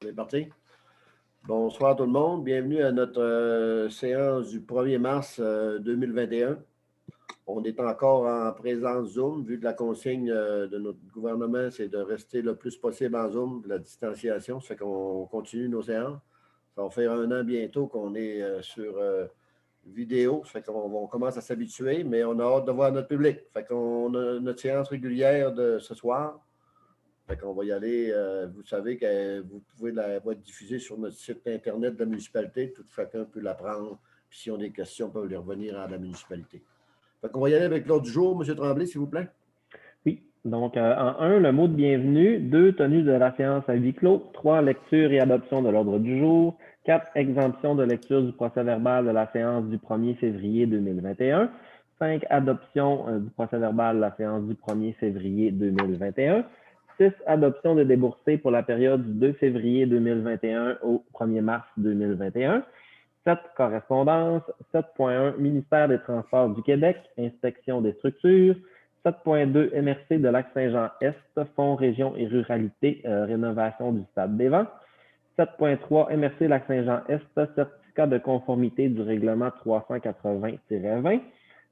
On est parti? Bonsoir tout le monde. Bienvenue à notre séance du 1er mars 2021. On est encore en présence Zoom, vu que la consigne de notre gouvernement, c'est de rester le plus possible en Zoom, la distanciation. Ça fait qu'on continue nos séances. Ça va faire 1 an bientôt qu'on est sur vidéo. Ça fait qu'on commence à s'habituer, mais on a hâte de voir notre public. Ça fait qu'on a notre séance régulière de ce soir. Fait qu'on va y aller. Vous savez que vous pouvez va être diffusée sur notre site Internet de la municipalité. Tout chacun peut la prendre. Puis s'ils ont des questions, ils peuvent les revenir à la municipalité. Fait qu'on va y aller avec l'ordre du jour. M. Tremblay, s'il vous plaît. Oui. Donc, en 1, le mot de bienvenue. 2, tenue de la séance à huis clos. 3, lecture et adoption de l'ordre du jour. 4, exemption de lecture du procès-verbal de la séance du 1er février 2021. 5, adoption du procès-verbal de la séance du 1er février 2021. 6, adoption de déboursés pour la période du 2 février 2021 au 1er mars 2021. 7, correspondance. 7.1, ministère des Transports du Québec, inspection des structures. 7.2, MRC de Lac-Saint-Jean-Est, Fonds Région et Ruralité, rénovation du Stade des Vents. 7.3, MRC Lac-Saint-Jean-Est, certificat de conformité du règlement 380-20.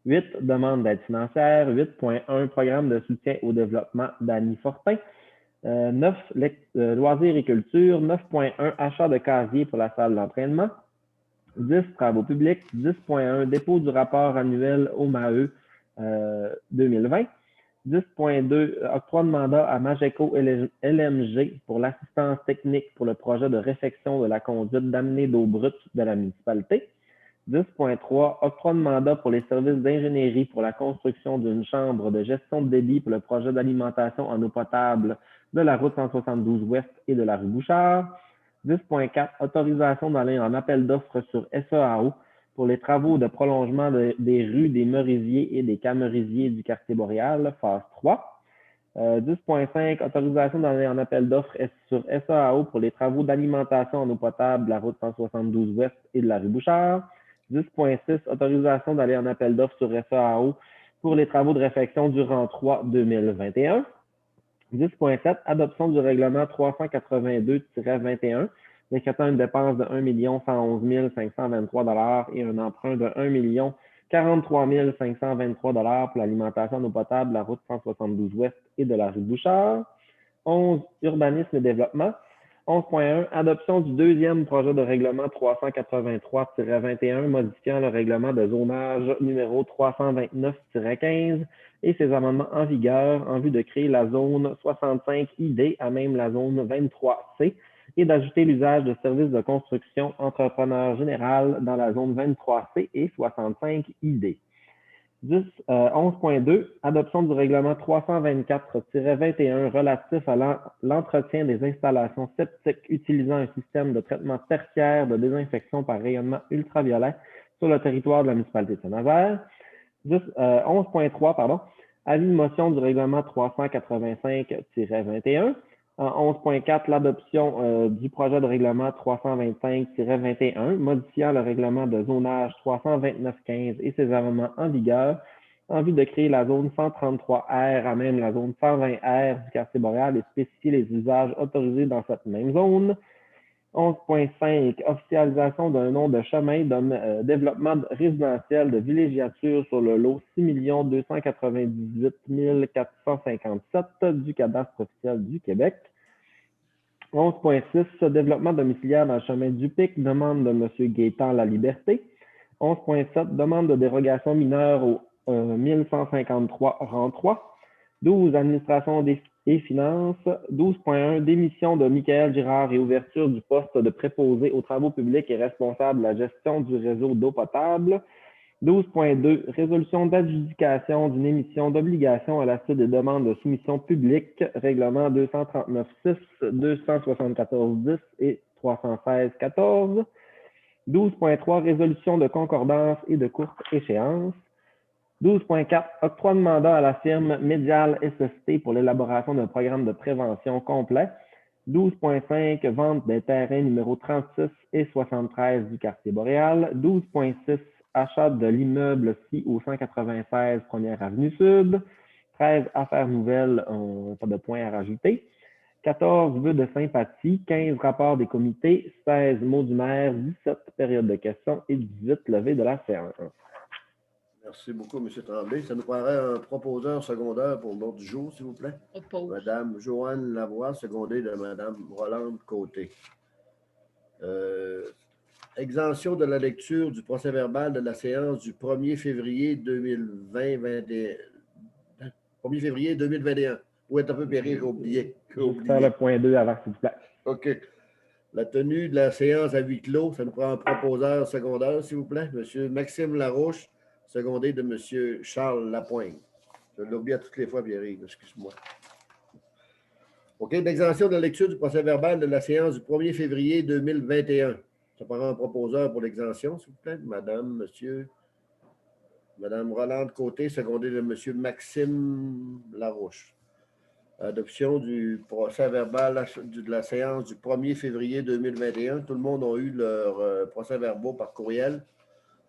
8, demande d'aide financière. 8.1, programme de soutien au développement d'Annie Fortin. 9, loisirs et culture. 9.1, achat de casier pour la salle d'entraînement. 10, travaux publics. 10.1, dépôt du rapport annuel au MAE 2020. 10.2, octroi de mandat à Mageco LMG pour l'assistance technique pour le projet de réfection de la conduite d'amener d'eau brute de la municipalité. 10.3, octroi de mandat pour les services d'ingénierie pour la construction d'une chambre de gestion de débit pour le projet d'alimentation en eau potable de la route 172 Ouest et de la rue Bouchard. 10.4, autorisation d'aller en appel d'offres sur SEAO pour les travaux de prolongement des rues des Merisiers et des Camerisiers du quartier boréal, phase 3. 10.5, autorisation d'aller en appel d'offres sur SEAO pour les travaux d'alimentation en eau potable de la route 172 Ouest et de la rue Bouchard. 10.6, autorisation d'aller en appel d'offres sur SEAO pour les travaux de réfection du rang 3 2021. 10.7, adoption du règlement 382-21, décrétant une dépense de 1 111 523 et un emprunt de 1 043 523 pour l'alimentation en eau potable de la route 172 Ouest et de la rue Bouchard. 11, urbanisme et développement. 11.1, adoption du deuxième projet de règlement 383-21 modifiant le règlement de zonage numéro 329-15 et ses amendements en vigueur en vue de créer la zone 65 ID à même la zone 23C et d'ajouter l'usage de services de construction entrepreneur général dans la zone 23C et 65 ID. 11.2, adoption du règlement 324-21 relatif à l'entretien des installations septiques utilisant un système de traitement tertiaire de désinfection par rayonnement ultraviolet sur le territoire de la municipalité de Saint-Nazaire. 11.3, avis de motion du règlement 385-21. En 11.4, l'adoption du projet de règlement 325-21, modifiant le règlement de zonage 329-15 et ses amendements en vigueur, en vue de créer la zone 133R à même la zone 120R du quartier boréal et spécifier les usages autorisés dans cette même zone. 11.5, officialisation d'un nom de chemin de développement résidentiel de villégiature sur le lot 6 298 457 du cadastre officiel du Québec. 11.6, développement domiciliaire dans le chemin du Pic, demande de M. Gaétan Laliberté. 11.7, demande de dérogation mineure au 1153 rang 3. 12, administration et finances. 12.1, démission de Michael Girard et ouverture du poste de préposé aux travaux publics et responsable de la gestion du réseau d'eau potable. 12.2, résolution d'adjudication d'une émission d'obligation à la suite des demandes de soumission publique, règlement 239.6, 274.10 et 316.14. 12.3, résolution de concordance et de courte échéance. 12.4, octroi de mandat à la firme Medial SST pour l'élaboration d'un programme de prévention complet. 12.5, vente des terrains numéro 36 et 73 du quartier boréal. 12.6, achat de l'immeuble ci au 196 Première Avenue Sud. 13, affaires nouvelles, pas de point à rajouter. 14 vœux de sympathie, 15 rapports des comités, 16 mots du maire, 17 périodes de questions et 18 levées de la séance. Merci beaucoup, M. Tremblay. Ça nous prendrait un proposeur secondaire pour l'ordre du jour, s'il vous plaît. Oppose. Madame Joanne Lavoie, secondée de Madame Rolande Côté. Exemption de la lecture du procès-verbal de la séance du 1er février 1er février 2021. Où est un peu Pierre, j'ai oublié. Je vais faire le point 2 avant, s'il vous plaît. OK. La tenue de la séance à huis clos, ça nous prend un proposeur secondaire, s'il vous plaît. M. Maxime Larouche, secondé de M. Charles Lapointe. Je l'oublie à toutes les fois, Pierre-Yves, excuse-moi. OK, l'exemption de la lecture du procès-verbal de la séance du 1er février 2021. Ça prend un proposeur pour l'exemption, s'il vous plaît. Madame, monsieur, Madame Rolande Côté, secondée de M. Maxime Larouche. Adoption du procès-verbal de la séance du 1er février 2021. Tout le monde a eu leur procès-verbaux par courriel.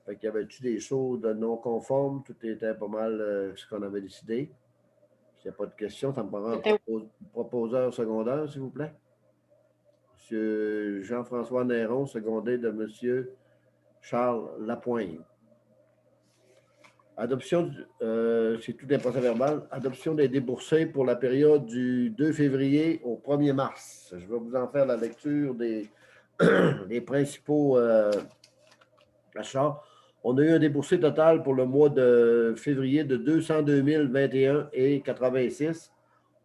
Fait qu'il y avait-tu des choses de non conformes? Tout était pas mal ce qu'on avait décidé. S'il n'y a pas de questions, ça me prend un proposeur secondaire, s'il vous plaît. M. Jean-François Néron, secondé de M. Charles Lapointe. Adoption, c'est tout un procès-verbal. Adoption des déboursés pour la période du 2 février au 1er mars. Je vais vous en faire la lecture des principaux achats. On a eu un déboursé total pour le mois de février de 202 021,86.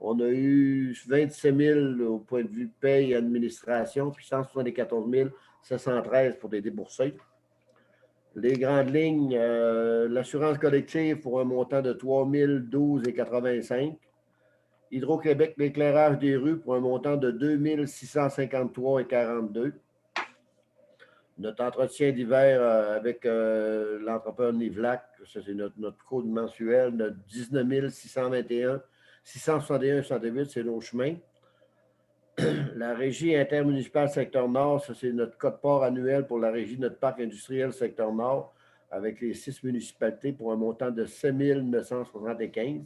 On a eu 27 000 au point de vue paye et administration, puis 174 713 pour des déboursés. Les grandes lignes, l'assurance collective pour un montant de 3 012,85. Hydro-Québec, l'éclairage des rues pour un montant de 2 653,42. Notre entretien d'hiver avec l'entrepreneur Nivlac, ça c'est notre code mensuel de 19 621, 661,68, c'est nos chemins. La régie intermunicipale secteur Nord, ça c'est notre code-part annuel pour la régie de notre parc industriel secteur Nord avec les 6 municipalités pour un montant de 7 975.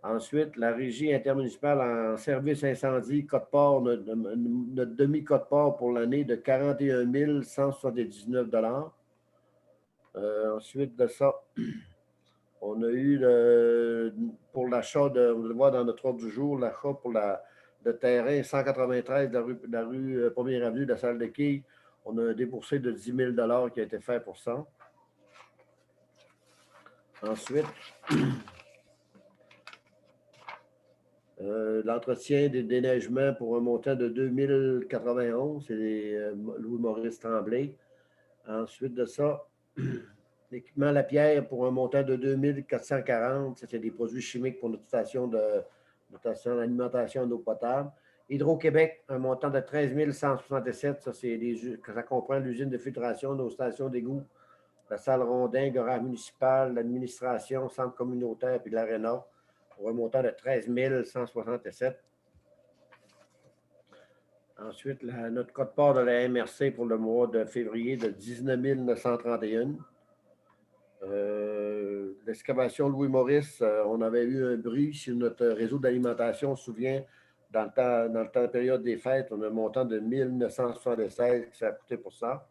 Ensuite, la régie intermunicipale en service incendie, code-part, notre demi-code-part pour l'année de 41 179 $. Ensuite de ça, on a eu pour l'achat, vous le voyez dans notre ordre du jour, l'achat pour le terrain 193 de la rue 1er Avenue de la Salle de Quilles. On a un déboursé de 10 000 $ qui a été fait pour ça. Ensuite, l'entretien des déneigements pour un montant de 2 091, c'est Louis-Maurice Tremblay. Ensuite de ça, l'équipement à la pierre pour un montant de 2 440, c'était des produits chimiques pour notre station d'alimentation d'eau potable. Hydro-Québec, un montant de 13 167, ça comprend l'usine de filtration, nos stations d'égout, la salle Rondin, garage municipal, l'administration, centre communautaire puis l'aréna, pour un montant de 13 167. Ensuite, notre code-part de la MRC pour le mois de février de 19 931. L'excavation Louis-Maurice, on avait eu un bruit sur notre réseau d'alimentation. On se souvient, dans le temps de période des fêtes, on a un montant de 1 976 qui s'est coûté pour ça.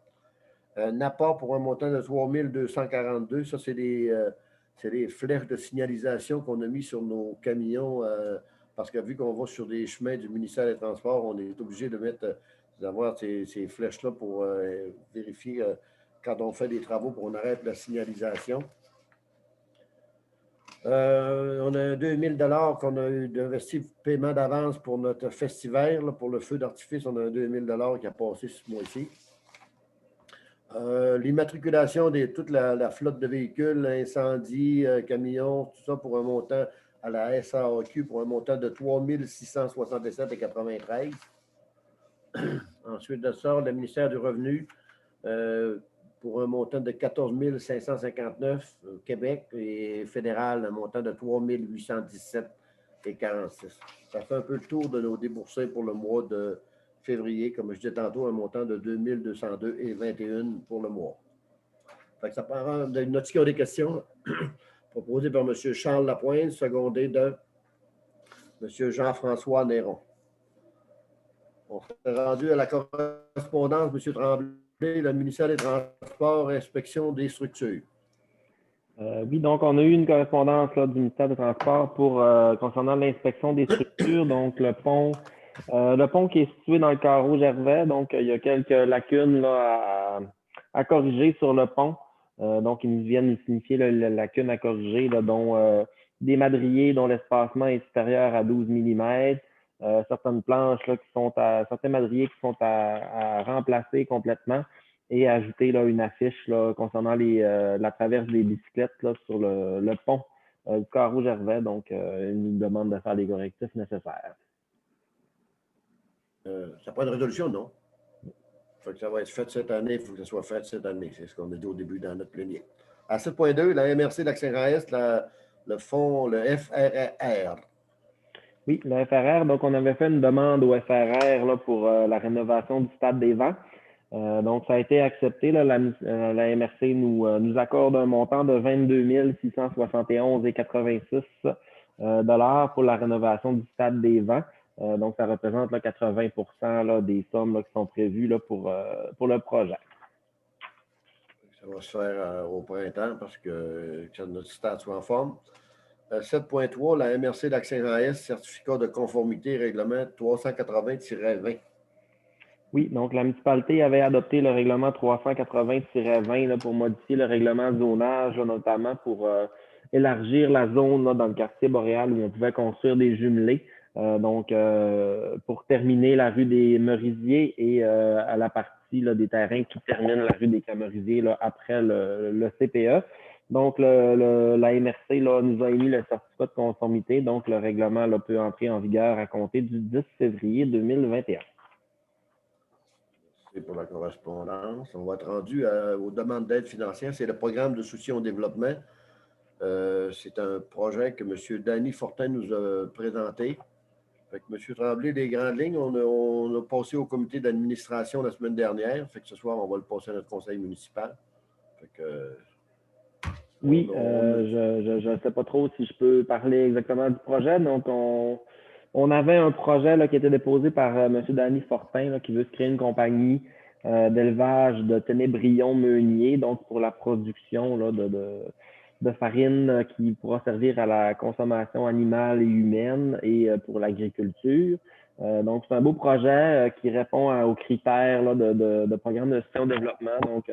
Un apport pour un montant de 3 242. Ça, c'est des flèches de signalisation qu'on a mis sur nos camions parce que vu qu'on va sur des chemins du ministère des Transports, on est obligé d'avoir ces flèches-là pour vérifier quand on fait des travaux, pour on arrête la signalisation. On a 2 000 $ qu'on a eu d'investi paiement d'avance pour notre festival. Pour le feu d'artifice, on a 2 000 $ qui a passé ce mois-ci. L'immatriculation de toute la flotte de véhicules, incendie, camions, tout ça pour un montant à la SAAQ pour un montant de 3 667,93. Ensuite de ça, le ministère du Revenu pour un montant de 14 559 au Québec et fédéral, un montant de 3 817,46. Ça fait un peu le tour de nos déboursés pour le mois de février, comme je disais tantôt, un montant de 2 202,21 pour le mois. Fait que ça prend une note qui a des questions proposées par M. Charles Lapointe, secondé de M. Jean-François Néron. On s'est rendu à la correspondance, M. Tremblay, le ministère des Transports, inspection des structures. Oui, donc on a eu une correspondance là, du ministère des Transports concernant l'inspection des structures. Donc le pont qui est situé dans le carreau Gervais, donc il y a quelques lacunes là, à corriger sur le pont. Donc ils nous viennent nous signifier la lacune à corriger, là, dont des madriers dont l'espacement est supérieur à 12 mm. Certaines planches là, certains madriers qui sont à remplacer complètement et ajouter là, une affiche là, concernant la traverse des bicyclettes là, sur le pont du carreau Gervais. Donc, ils nous demandent de faire les correctifs nécessaires. Ça prend une résolution, non? Il faut que ça va être fait cette année, il faut que ça soit fait cette année. C'est ce qu'on a dit au début dans notre plénier. À 7.2, la MRC d'Accès-Est, le fonds, le FRR. Oui, le FRR. Donc, on avait fait une demande au FRR là, pour la rénovation du stade des Vents. Donc, ça a été accepté. Là, la MRC nous accorde un montant de 22 671,86 $ pour la rénovation du stade des Vents. Donc, ça représente là, 80 là, des sommes là, qui sont prévues là, pour le projet. Ça va se faire au printemps parce que notre stade soit en forme. 7.3, la MRC d'Accès-Est, certificat de conformité, règlement 380-20. Oui, donc la municipalité avait adopté le règlement 380-20 là, pour modifier le règlement de zonage, là, notamment pour élargir la zone là, dans le quartier boréal où on pouvait construire des jumelés. Donc, pour terminer la rue des Merisiers et à la partie là, des terrains qui terminent la rue des Camerisiers là, après le CPE. Donc, la MRC là, nous a émis le certificat de conformité. Donc, le règlement là, peut entrer en vigueur à compter du 10 février 2021. C'est pour la correspondance. On va être rendu aux demandes d'aide financière. C'est le programme de soutien au développement. C'est un projet que M. Danny Fortin nous a présenté. Fait que M. Tremblay, les grandes lignes, on a passé au comité d'administration la semaine dernière. Fait que ce soir, on va le passer à notre conseil municipal. Fait que, oui, je ne sais pas trop si je peux parler exactement du projet. Donc, on avait un projet là, qui était déposé par M. Danny Fortin là, qui veut se créer une compagnie d'élevage de ténébrions meuniers, donc pour la production là, de farine qui pourra servir à la consommation animale et humaine et pour l'agriculture. Donc, c'est un beau projet qui répond aux critères là, de programme de soutien au développement. Donc,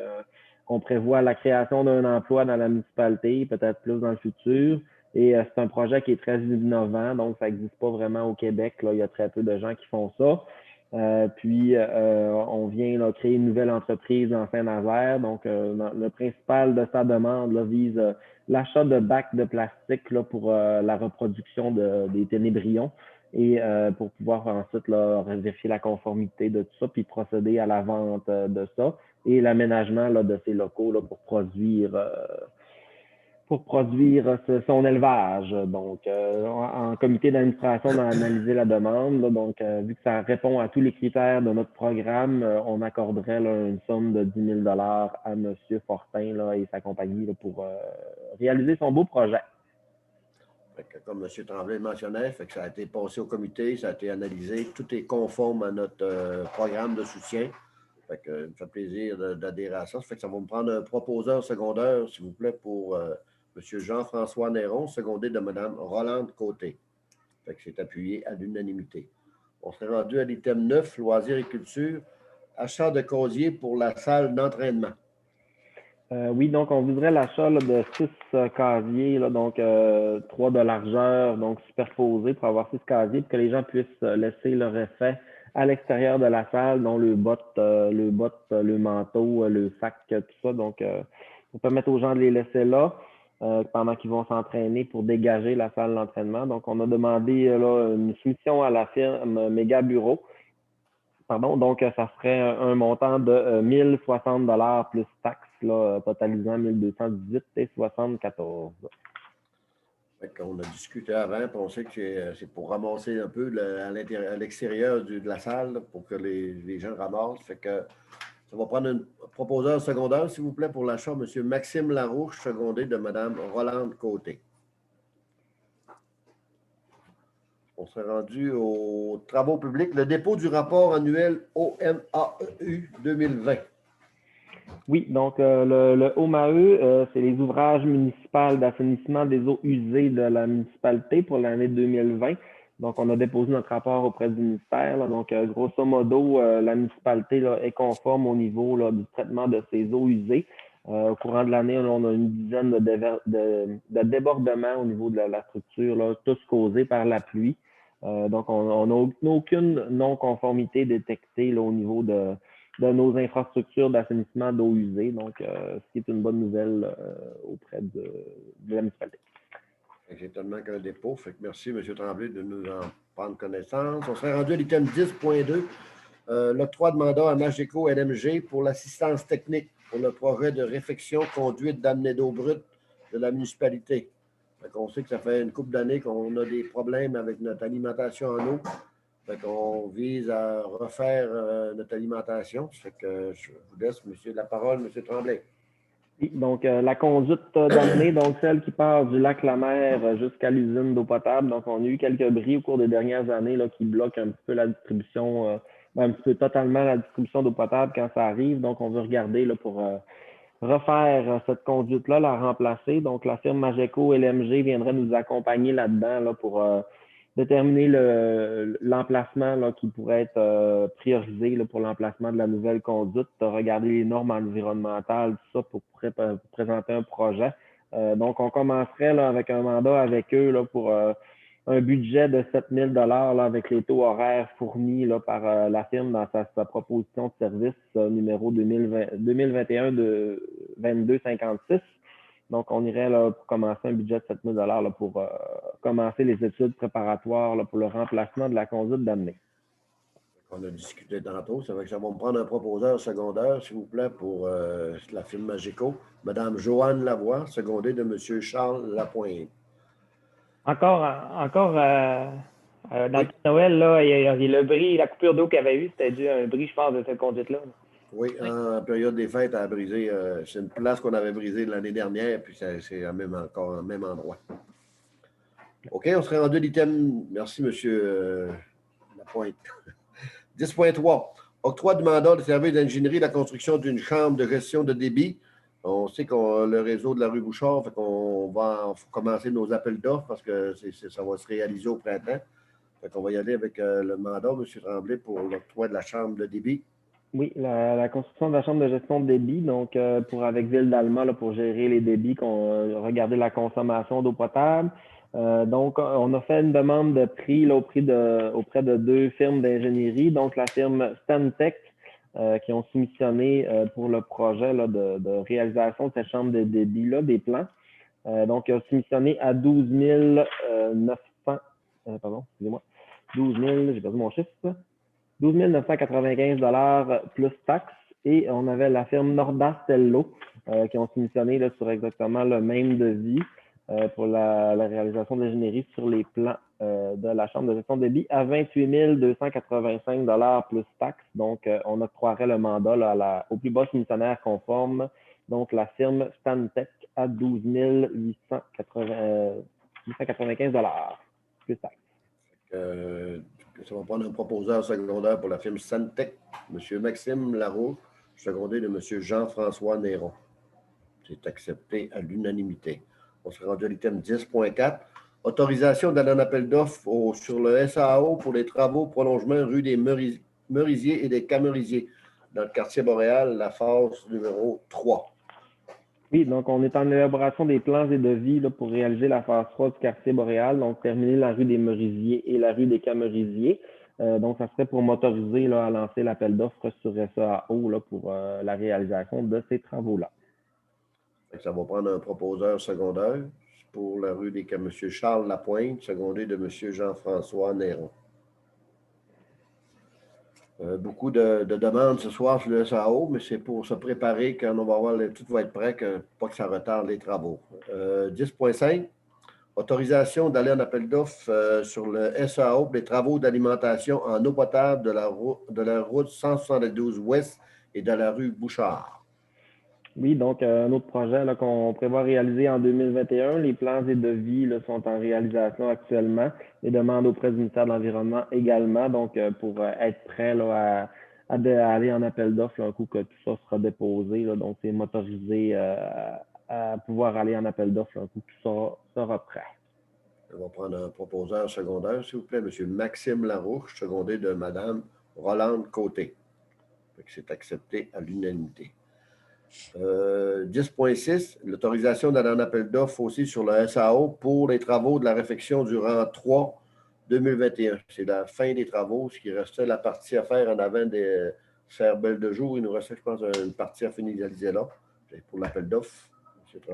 on prévoit la création d'un emploi dans la municipalité, peut-être plus dans le futur. Et c'est un projet qui est très innovant, donc ça n'existe pas vraiment au Québec. Là. Il y a très peu de gens qui font ça. Puis, on vient là, créer une nouvelle entreprise dans Saint-Nazaire. Donc, le principal de sa demande là, vise l'achat de bacs de plastique là, pour la reproduction des ténébrions et pour pouvoir ensuite là, vérifier la conformité de tout ça puis procéder à la vente de ça et l'aménagement là, de ces locaux là, pour produire son élevage. Donc, en comité d'administration, on a analysé la demande. Là, donc, vu que ça répond à tous les critères de notre programme, on accorderait là, une somme de 10 000 $ à M. Fortin là, et sa compagnie là, pour réaliser son beau projet. Fait que, comme M. Tremblay le mentionnait, fait que ça a été passé au comité, ça a été analysé. Tout est conforme à notre programme de soutien. Fait que, ça me fait plaisir d'adhérer à ça. Ça fait que ça va me prendre un proposeur secondaire, s'il vous plaît, pour M. Jean-François Néron, secondé de Mme Rolande Côté. Fait que c'est appuyé à l'unanimité. On serait rendu à l'item 9, loisirs et culture, achat de casiers pour la salle d'entraînement. Oui, donc on voudrait l'achat de 6 casiers, là, donc 3 de largeur, donc superposés pour avoir 6 casiers, pour que les gens puissent laisser leur effet à l'extérieur de la salle, dont le manteau, le sac, tout ça. Donc, pour permettre aux gens de les laisser là pendant qu'ils vont s'entraîner pour dégager la salle d'entraînement. Donc, on a demandé là, une soumission à la firme Méga Bureau. Pardon, donc ça serait un montant de 1 060 $ plus taxes, là, totalisant 1 218,74 $. On a discuté avant, puis on sait que c'est pour ramasser un peu à l'extérieur de la salle là, pour que les gens ramassent. Fait que ça va prendre un proposeur secondaire, s'il vous plaît, pour l'achat, M. Maxime Larouche, secondé de Mme Rolande Côté. On s'est rendu aux travaux publics. Le dépôt du rapport annuel OMAEU 2020. Oui, donc le OMAE, c'est les ouvrages municipaux d'assainissement des eaux usées de la municipalité pour l'année 2020. Donc, on a déposé notre rapport auprès du ministère. Là. Donc, grosso modo, la municipalité là, est conforme au niveau là, du traitement de ces eaux usées. Au courant de l'année, on a une dizaine de débordements au niveau de la structure, là, tous causés par la pluie. Donc, on n'a aucune non-conformité détectée là, au niveau de nos infrastructures d'assainissement d'eau usée. Donc, ce qui est une bonne nouvelle auprès de la municipalité. J'ai tellement qu'un dépôt. Fait que merci, M. Tremblay, de nous en prendre connaissance. On serait rendu à l'item 10.2, l'octroi de mandat à Mageco LMG pour l'assistance technique pour le projet de réfection conduite d'amener d'eau brute de la municipalité. On sait que ça fait une couple d'années qu'on a des problèmes avec notre alimentation en eau. Fait qu'on vise à refaire notre alimentation. Fait que je vous laisse, monsieur, la parole, M. Tremblay. Oui, donc, la conduite d'amener, donc celle qui part du lac La Mer jusqu'à l'usine d'eau potable. Donc, on a eu quelques bris au cours des dernières années là, qui bloquent un petit peu la distribution, un petit peu totalement la distribution d'eau potable quand ça arrive. Donc, on veut regarder là, pour refaire cette conduite-là, la remplacer. Donc, la firme Mageco LMG viendrait nous accompagner là-dedans là, pour déterminer l'emplacement là, qui pourrait être priorisé là, pour l'emplacement de la nouvelle conduite, regarder les normes environnementales, tout ça pour présenter un projet. Donc, on commencerait là, avec un mandat avec eux là, pour un budget de 7 000 là, avec les taux horaires fournis là, par la firme dans sa proposition de service numéro 2021 de 2256. Donc, on irait là, pour commencer un budget de 7 000 là, pour commencer les études préparatoires là, pour le remplacement de la conduite d'amener. On a discuté tantôt. Ça va que ça va me prendre un proposeur secondaire, s'il vous plaît, pour la firme Mageco. Madame Joanne Lavoie, secondée de M. Charles Lapointe. Encore dans le Noël, là, il y a le bris, la coupure d'eau qu'il y avait eu, c'était dû à un bris, je pense, de cette conduite-là. Oui, en période des fêtes, elle a brisé. C'est une place qu'on avait brisée l'année dernière, puis c'est encore au même endroit. OK, on serait rendu à l'item. Merci, M. Lapointe. 10.3. Octroi de mandat de service d'ingénierie de la construction d'une chambre de gestion de débit. On sait qu'on a le réseau de la rue Bouchard, fait qu'on va commencer nos appels d'offres parce que ça va se réaliser au printemps. Fait qu'on va y aller avec le mandat, M. Tremblay, pour l'octroi de la chambre de débit. Oui, la construction de la chambre de gestion de débit, donc avec Ville d'Alma pour gérer les débits, regarder la consommation d'eau potable. Donc, on a fait une demande de prix là, auprès de deux firmes d'ingénierie, donc la firme Stantec, qui ont soumissionné pour le projet là, de réalisation de cette chambre de débit-là, des plans. Donc, ils ont soumissionné à 12 900, pardon, excusez-moi, 12 000, j'ai perdu mon chiffre, 12 995 plus taxes. Et on avait la firme Norda Stello qui ont soumissionné là, sur exactement le même devis pour la réalisation de l'ingénierie sur les plans de la Chambre de gestion de débit à 28 285 plus taxes. Donc, on octroierait le mandat là, au plus bas soumissionnaire conforme, donc la firme Stantec à 12 895 plus taxes. Ça va prendre un proposeur secondaire pour la firme Stantec, M. Maxime Larreau, secondé de M. Jean-François Néron. C'est accepté à l'unanimité. On se rendu à l'item 10.4. Autorisation d'aller en appel d'offres sur le SAO pour les travaux prolongement rue des Merisiers et des Camerisiers dans le quartier Boréal, la phase numéro 3. Oui, donc on est en élaboration des plans et devis là, pour réaliser la phase 3 du quartier Boréal, donc terminer la rue des Merisiers et la rue des Camerisiers. Donc, ça serait pour m'autoriser là, à lancer l'appel d'offres sur SAO là, pour la réalisation de ces travaux-là. Ça va prendre un proposeur secondaire pour la rue des M. Charles Lapointe, secondé de M. Jean-François Néron. Beaucoup de demandes ce soir sur le SAO, mais c'est pour se préparer quand on va voir tout va être prêt, pas que ça retarde les travaux. 10.5, autorisation d'aller en appel d'offres sur le SAO pour les travaux d'alimentation en eau potable de la route 172 Ouest et de la rue Bouchard. Oui, donc un autre projet là, qu'on prévoit réaliser en 2021. Les plans et devis là, sont en réalisation actuellement. Les demandes auprès du ministère de l'Environnement également, donc pour être prêt là, à aller en appel d'offres là, un coup que tout ça sera déposé. Là, donc, c'est motorisé à pouvoir aller en appel d'offres là, un coup que tout ça sera prêt. On va prendre un proposeur secondaire, s'il vous plaît, M. Maxime Larouche, secondé de Mme Rolande Côté. C'est accepté à l'unanimité. 10.6, l'autorisation d'aller en appel d'offres aussi sur le SAO pour les travaux de la réfection du rang 3 2021. C'est la fin des travaux, ce qui restait la partie à faire en avant des serres belles de jour. Il nous restait, je pense, une partie à finaliser là pour l'appel d'offres.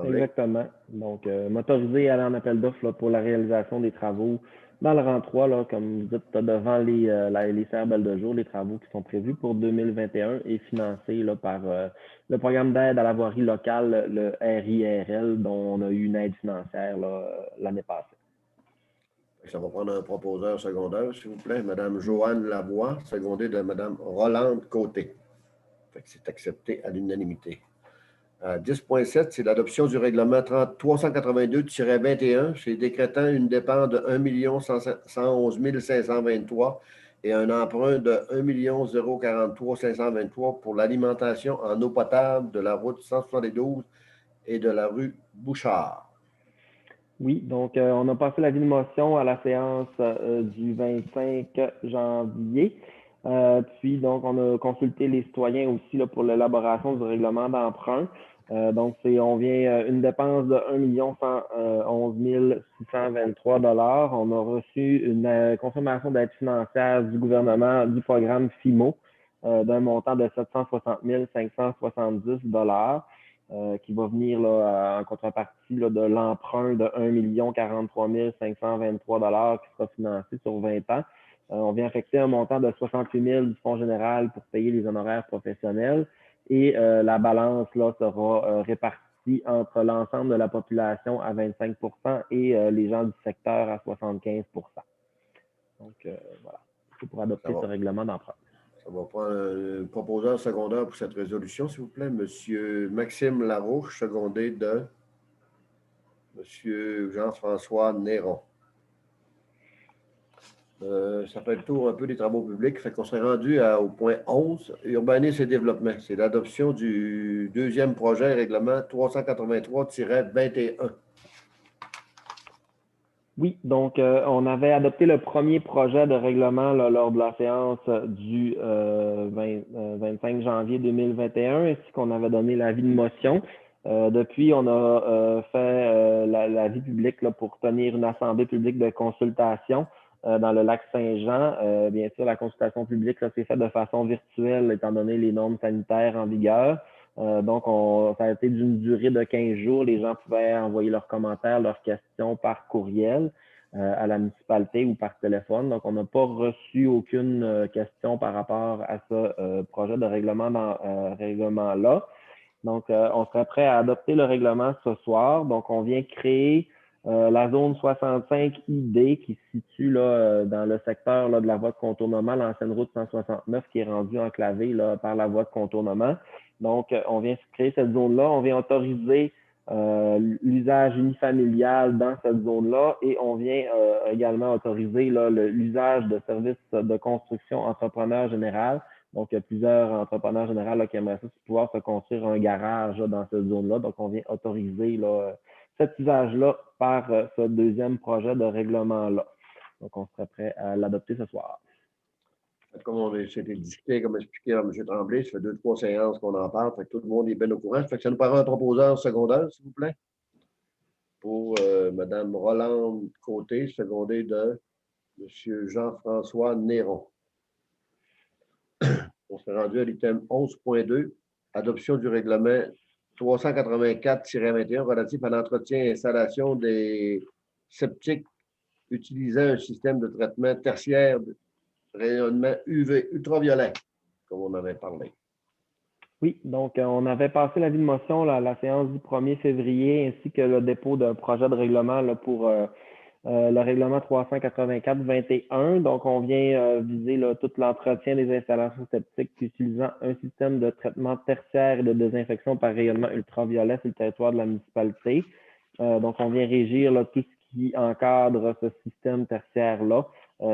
Exactement. Donc, motorisé à aller en appel d'offres là, pour la réalisation des travaux dans le rang 3, là, comme vous dites, devant les serres belles de jour, les travaux qui sont prévus pour 2021 et financés là, par le programme d'aide à la voirie locale, le RIRL, dont on a eu une aide financière l'année passée. Ça va prendre un proposeur secondaire, s'il vous plaît. Mme Joanne Lavoie, secondée de Mme Rolande Côté. C'est accepté à l'unanimité. 10.7, c'est l'adoption du règlement 382-21. C'est décrétant une dépense de 1 111 523 et un emprunt de 1 043 523 pour l'alimentation en eau potable de la route 172 et de la rue Bouchard. Oui, donc on a passé l'avis de motion à la séance du 25 janvier. Puis, donc, on a consulté les citoyens aussi là, pour l'élaboration du règlement d'emprunt. Donc, on vient une dépense de 1 111 623 $. On a reçu une confirmation d'aide financière du gouvernement du programme FIMO d'un montant de 760 570 $. Qui va venir là, en contrepartie là, de l'emprunt de 1 043 523 $ qui sera financé sur 20 ans. On vient affecter un montant de 68 000 du Fonds général pour payer les honoraires professionnels et la balance là, sera répartie entre l'ensemble de la population à 25 et les gens du secteur à 75 %. Donc, voilà, c'est pour adopter ce règlement d'emprunt. On va prendre un proposeur secondaire pour cette résolution, s'il vous plaît. Monsieur Maxime Larouche, secondé de Monsieur Jean-François Néron. Ça fait le tour un peu des travaux publics. Fait qu'on serait rendu au point 11, urbanisme et développement. C'est l'adoption du deuxième projet règlement 383-21. Oui, donc on avait adopté le premier projet de règlement là, lors de la séance du 25 janvier 2021, ainsi qu'on avait donné l'avis de motion. Depuis, on a fait l'avis public là, pour tenir une assemblée publique de consultation dans le lac Saint-Jean. Bien sûr, la consultation publique s'est faite de façon virtuelle, étant donné les normes sanitaires en vigueur. Donc, ça a été d'une durée de 15 jours. Les gens pouvaient envoyer leurs commentaires, leurs questions par courriel à la municipalité ou par téléphone. Donc, on n'a pas reçu aucune question par rapport à ce projet de règlement-là. Donc, on serait prêt à adopter le règlement ce soir. Donc, on vient créer la zone 65 ID qui se situe là, dans le secteur là, de la voie de contournement, l'ancienne route 169 qui est rendue enclavée là, par la voie de contournement. Donc, on vient créer cette zone-là. On vient autoriser l'usage unifamilial dans cette zone-là et on vient également autoriser l'usage de services de construction entrepreneur général. Donc, il y a plusieurs entrepreneurs généraux là, qui aimeraient pouvoir se construire un garage là, dans cette zone-là. Donc, on vient autoriser là, cet usage-là par ce deuxième projet de règlement-là. Donc, on serait prêt à l'adopter ce soir. Comme on s'était discuté, comme expliqué à M. Tremblay, ça fait 2-3 séances qu'on en parle, fait que tout le monde est bien au courant. Fait que ça nous paraît un proposeur secondaire, s'il vous plaît, pour Mme Rolande Côté, secondée de M. Jean-François Néron. On s'est rendu à l'item 11.2, adoption du règlement 384-21 relatif à l'entretien et installation des septiques utilisant un système de traitement tertiaire de rayonnement UV ultraviolet, comme on avait parlé. Oui, donc on avait passé l'avis de motion là, à la séance du 1er février ainsi que le dépôt d'un projet de règlement là, pour le règlement 384-21. Donc, on vient viser là, tout l'entretien des installations septiques utilisant un système de traitement tertiaire et de désinfection par rayonnement ultraviolet sur le territoire de la municipalité. Donc, on vient régir là, tout ce qui encadre ce système tertiaire-là.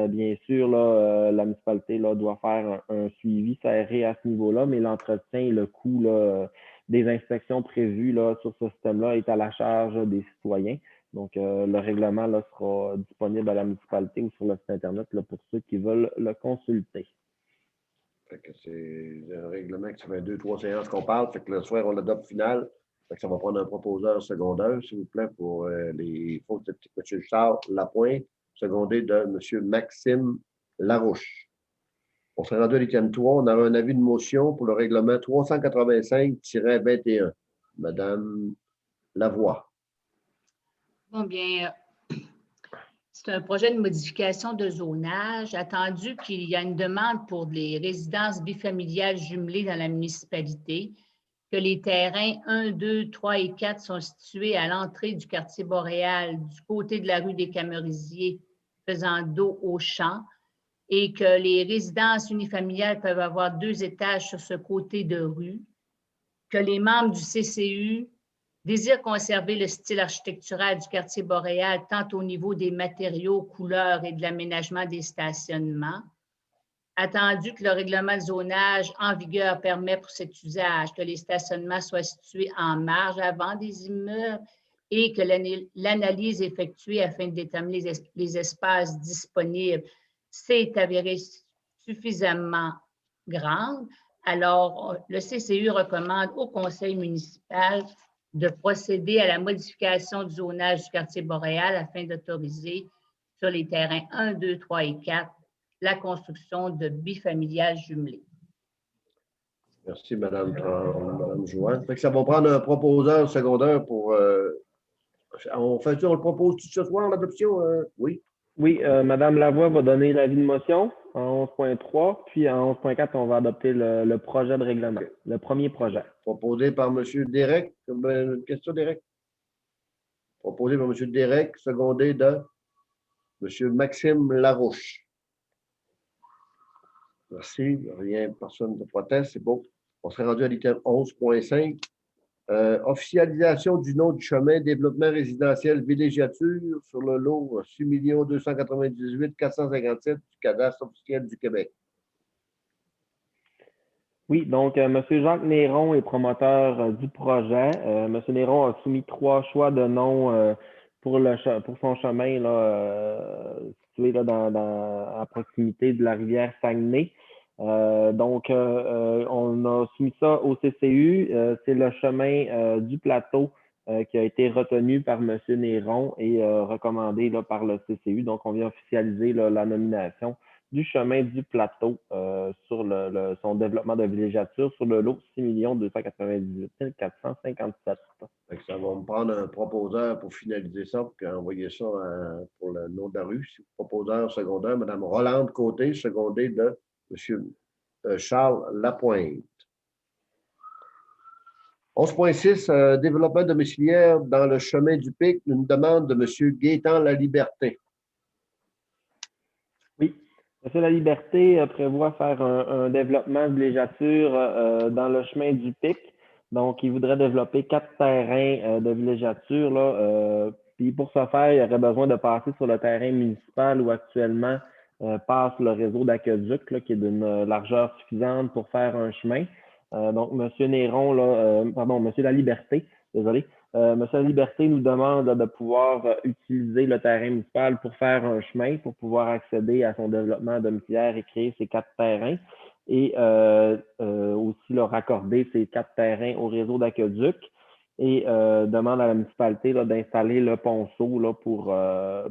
Bien sûr, là, la municipalité là, doit faire un suivi serré à ce niveau-là, mais l'entretien et le coût là, des inspections prévues là, sur ce système-là est à la charge des citoyens. Donc, le règlement là, sera disponible à la municipalité ou sur le site Internet là, pour ceux qui veulent le consulter. Fait que c'est un règlement que ça fait 2-3 séances qu'on parle. Fait que le soir, on l'adopte final. Fait que ça va prendre un proposeur secondaire, s'il vous plaît, pour les fautes septiques. M. Charles Lapointe, secondé de M. Maxime Larouche. On serait rendu à l'item 3. On a un avis de motion pour le règlement 385-21. Madame Lavoie. Bon, bien, c'est un projet de modification de zonage. Attendu qu'il y a une demande pour les résidences bifamiliales jumelées dans la municipalité, que les terrains 1, 2, 3 et 4 sont situés à l'entrée du quartier boréal du côté de la rue des Camerisiers, faisant dos au champ, et que les résidences unifamiliales peuvent avoir 2 étages sur ce côté de rue, que les membres du CCU désirent conserver le style architectural du quartier boréal, tant au niveau des matériaux, couleurs et de l'aménagement des stationnements. Attendu que le règlement de zonage en vigueur permet pour cet usage que les stationnements soient situés en marge avant des immeubles et que l'analyse effectuée afin de déterminer les espaces disponibles s'est avérée suffisamment grande, alors le CCU recommande au conseil municipal de procéder à la modification du zonage du quartier boréal afin d'autoriser sur les terrains 1, 2, 3 et 4 la construction de bifamiliales jumelées. Merci, Madame Joanne. Fait que ça va prendre un proposeur secondaire pour. On le propose tout ce soir, l'adoption? Oui. Oui, Madame Lavoie va donner l'avis de motion en 11.3, puis en 11.4, on va adopter le projet de règlement, le premier projet. Proposé par M. Derek. Une question, Derek? Proposé par M. Derek, secondé de M. Maxime Larouche. Merci. Rien, personne ne proteste, c'est bon. On serait rendu à l'item 11.5. Officialisation du nom du chemin développement résidentiel villégiature sur le lot 6 298 457 du cadastre officiel du Québec. Oui, donc M. Jacques Néron est promoteur du projet. M. Néron a soumis 3 choix de noms pour son chemin là, situé là, à proximité de la rivière Saguenay. Donc, on a soumis ça au CCU. C'est le chemin du plateau qui a été retenu par M. Néron et recommandé là, par le CCU. Donc, on vient officialiser là, la nomination du chemin du plateau sur son développement de villégiature sur le lot 6 298 457. Ça va me prendre un proposeur pour finaliser ça, puis envoyer ça pour le nom de la rue. Proposeur secondaire, Mme Rolande Côté, secondée de M. Charles Lapointe. 11.6, développement domiciliaire dans le chemin du Pic, une demande de M. Gaétan Laliberté. Oui. M. Laliberté prévoit faire un développement de villégiature dans le chemin du Pic. Donc, il voudrait développer 4 terrains de villégiature. Puis pour ce faire, il aurait besoin de passer sur le terrain municipal où actuellement passe le réseau d'aqueduc qui est d'une largeur suffisante pour faire un chemin. Donc, M. Néron, M. Laliberté, désolé. M. Laliberté nous demande de pouvoir utiliser le terrain municipal pour faire un chemin, pour pouvoir accéder à son développement domiciliaire et créer ces 4 terrains. Et aussi leur raccorder ces 4 terrains au réseau d'aqueduc et demande à la municipalité d'installer le ponceau là, pour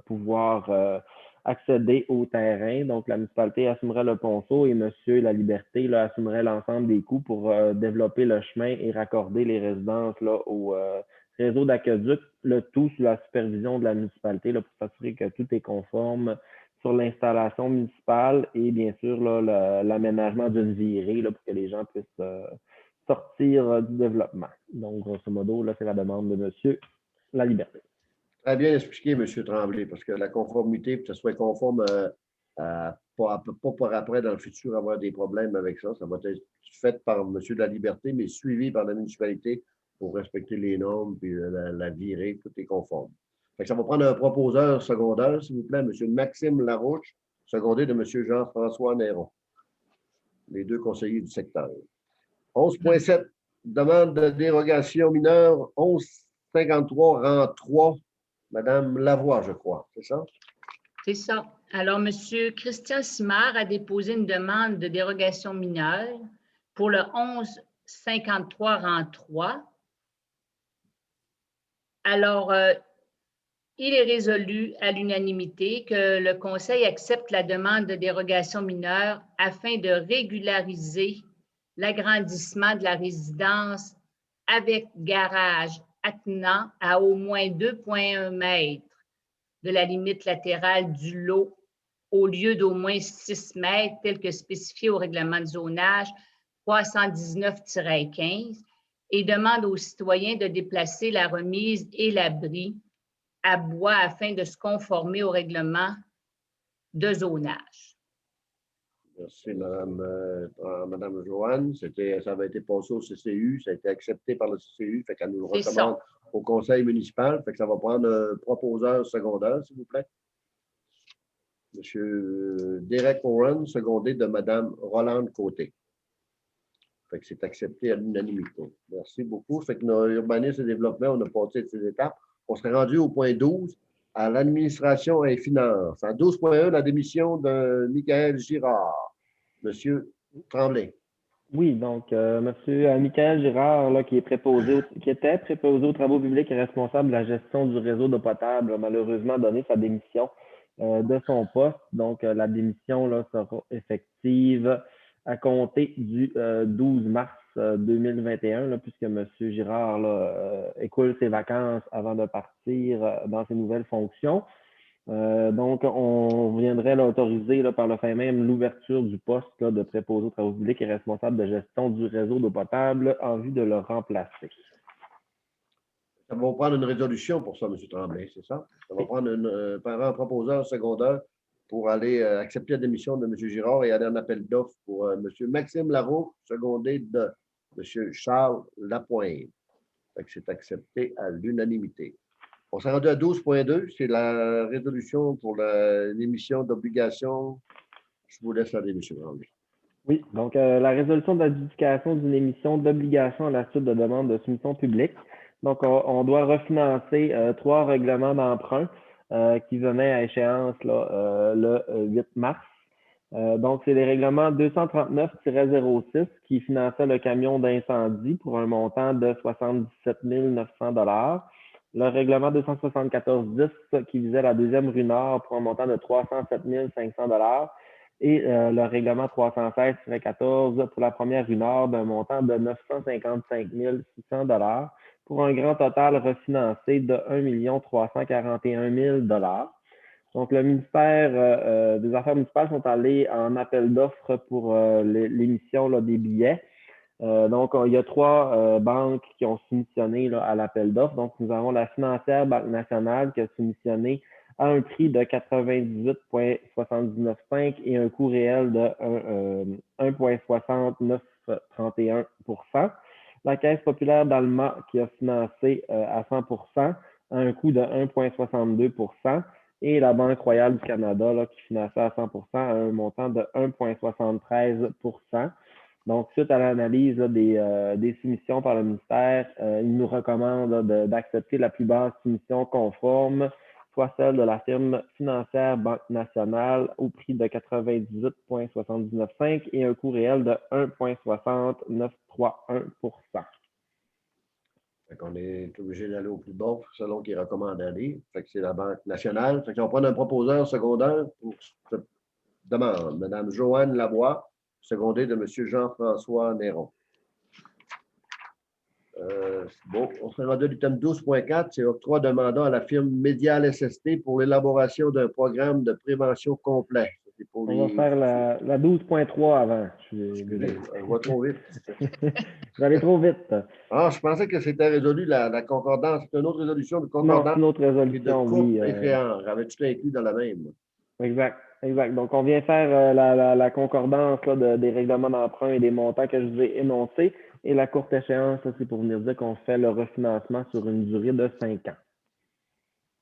pouvoir accéder au terrain. Donc, la municipalité assumerait le ponceau et M. Laliberté là, assumerait l'ensemble des coûts pour développer le chemin et raccorder les résidences là, au réseau d'aqueduc, le tout sous la supervision de la municipalité là, pour s'assurer que tout est conforme sur l'installation municipale et bien sûr l'aménagement d'une virée là, pour que les gens puissent sortir du développement. Donc, grosso modo, là, c'est la demande de M. Laliberté. Très bien expliqué, M. Tremblay, parce que la conformité, pour que ce soit conforme pas par après, dans le futur, avoir des problèmes avec ça. Ça va être fait par M. de la Liberté, mais suivi par la municipalité pour respecter les normes puis la virée, tout est conforme. Fait que ça va prendre un proposeur secondaire, s'il vous plaît, M. Maxime Larouche, secondé de M. Jean-François Néron, les deux conseillers du secteur. 11.7, demande de dérogation mineure, 1153, rang 3, Madame Lavoie, je crois, c'est ça? C'est ça. Alors, M. Christian Simard a déposé une demande de dérogation mineure pour le 1153 rang 3. Alors, il est résolu à l'unanimité que le Conseil accepte la demande de dérogation mineure afin de régulariser l'agrandissement de la résidence avec garage attenant à au moins 2,1 mètres de la limite latérale du lot au lieu d'au moins 6 mètres, tel que spécifié au règlement de zonage 319-15, et demande aux citoyens de déplacer la remise et l'abri à bois afin de se conformer au règlement de zonage. Merci, Madame Joanne. Ça avait été passé au CCU, ça a été accepté par le CCU, fait qu'elle nous le recommande au conseil municipal, fait que ça va prendre un proposeur secondaire, s'il vous plaît. Monsieur Derek Owen, secondé de Madame Rolande Côté. Fait que c'est accepté à l'unanimité. Merci beaucoup. Fait que nos urbanistes et développement, on a passé ces étapes. On serait rendu au point 12, à l'administration et finances. En 12.1, la démission de Michael Girard. Monsieur Tremblay. Oui, donc M. Michael Girard, là, qui était préposé aux travaux publics et responsable de la gestion du réseau d'eau potable, a malheureusement donné sa démission de son poste. Donc, la démission là, sera effective à compter du 12 mars 2021, là, puisque M. Girard là, écoule ses vacances avant de partir dans ses nouvelles fonctions. Donc, on viendrait autoriser par le fait même l'ouverture du poste là, de préposé aux travaux publics et responsable de gestion du réseau d'eau potable en vue de le remplacer. Ça va prendre une résolution pour ça, M. Tremblay, c'est ça? Ça va prendre un proposeur secondaire pour aller accepter la démission de M. Girard et aller en appel d'offres pour M. Maxime Larreau, secondé de M. Charles Lapointe. C'est accepté à l'unanimité. On s'est rendu à 12.2, c'est la résolution pour l'émission d'obligation. Je vous laisse aller, M. Tremblay. Oui, donc la résolution d'adjudication d'une émission d'obligation à la suite de demande de soumission publique. Donc, on doit refinancer 3 règlements d'emprunt qui venaient à échéance là, le 8 mars. Donc, c'est les règlements 239-06 qui finançaient le camion d'incendie pour un montant de 77 900 $. Le règlement 274-10 qui visait la 2e rue Nord pour un montant de 307 500 $. Et le règlement 316-14 pour la 1re rue Nord d'un montant de 955 600 $ pour un grand total refinancé de 1 341 000 $. Donc, le ministère des Affaires municipales sont allés en appel d'offres pour l'émission des billets. Donc, il y a 3 banques qui ont soumissionné là, à l'appel d'offres. Donc, nous avons la financière Banque nationale qui a soumissionné à un prix de 98,795 et un coût réel de 1,6931 %. La Caisse populaire d'Alma qui a financé à 100% à un coût de 1,62 % et la Banque royale du Canada là, qui finançait à 100% à un montant de 1,73 %. Donc, suite à l'analyse des soumissions par le ministère, il nous recommande d'accepter la plus basse soumission conforme, soit celle de la firme financière Banque nationale au prix de 98,795 et un coût réel de 1,6931 %. On est obligé d'aller au plus bas selon qu'il recommande d'aller. C'est la Banque nationale. On va prendre un proposeur secondaire pour cette demande. Mme Joanne Lavoie, secondée de M. Jean-François Néron. Bon, on se rend à l'item 12.4, c'est octroi de mandat à la firme Médial SST pour l'élaboration d'un programme de prévention complet. C'est pour On va faire la 12.3 avant. Excusez, je vais trop vite. Vous allez trop vite. Ah, je pensais que c'était résolu la concordance. C'est une autre résolution de Non, concordance c'est une autre et de résolution, courte oui. échéance. J'avais tout inclus dans la même. Exact, exact. Donc, on vient faire la concordance là, des règlements d'emprunt et des montants que je vous ai énoncés. Et la courte échéance, c'est pour venir dire qu'on fait le refinancement sur une durée de 5 ans.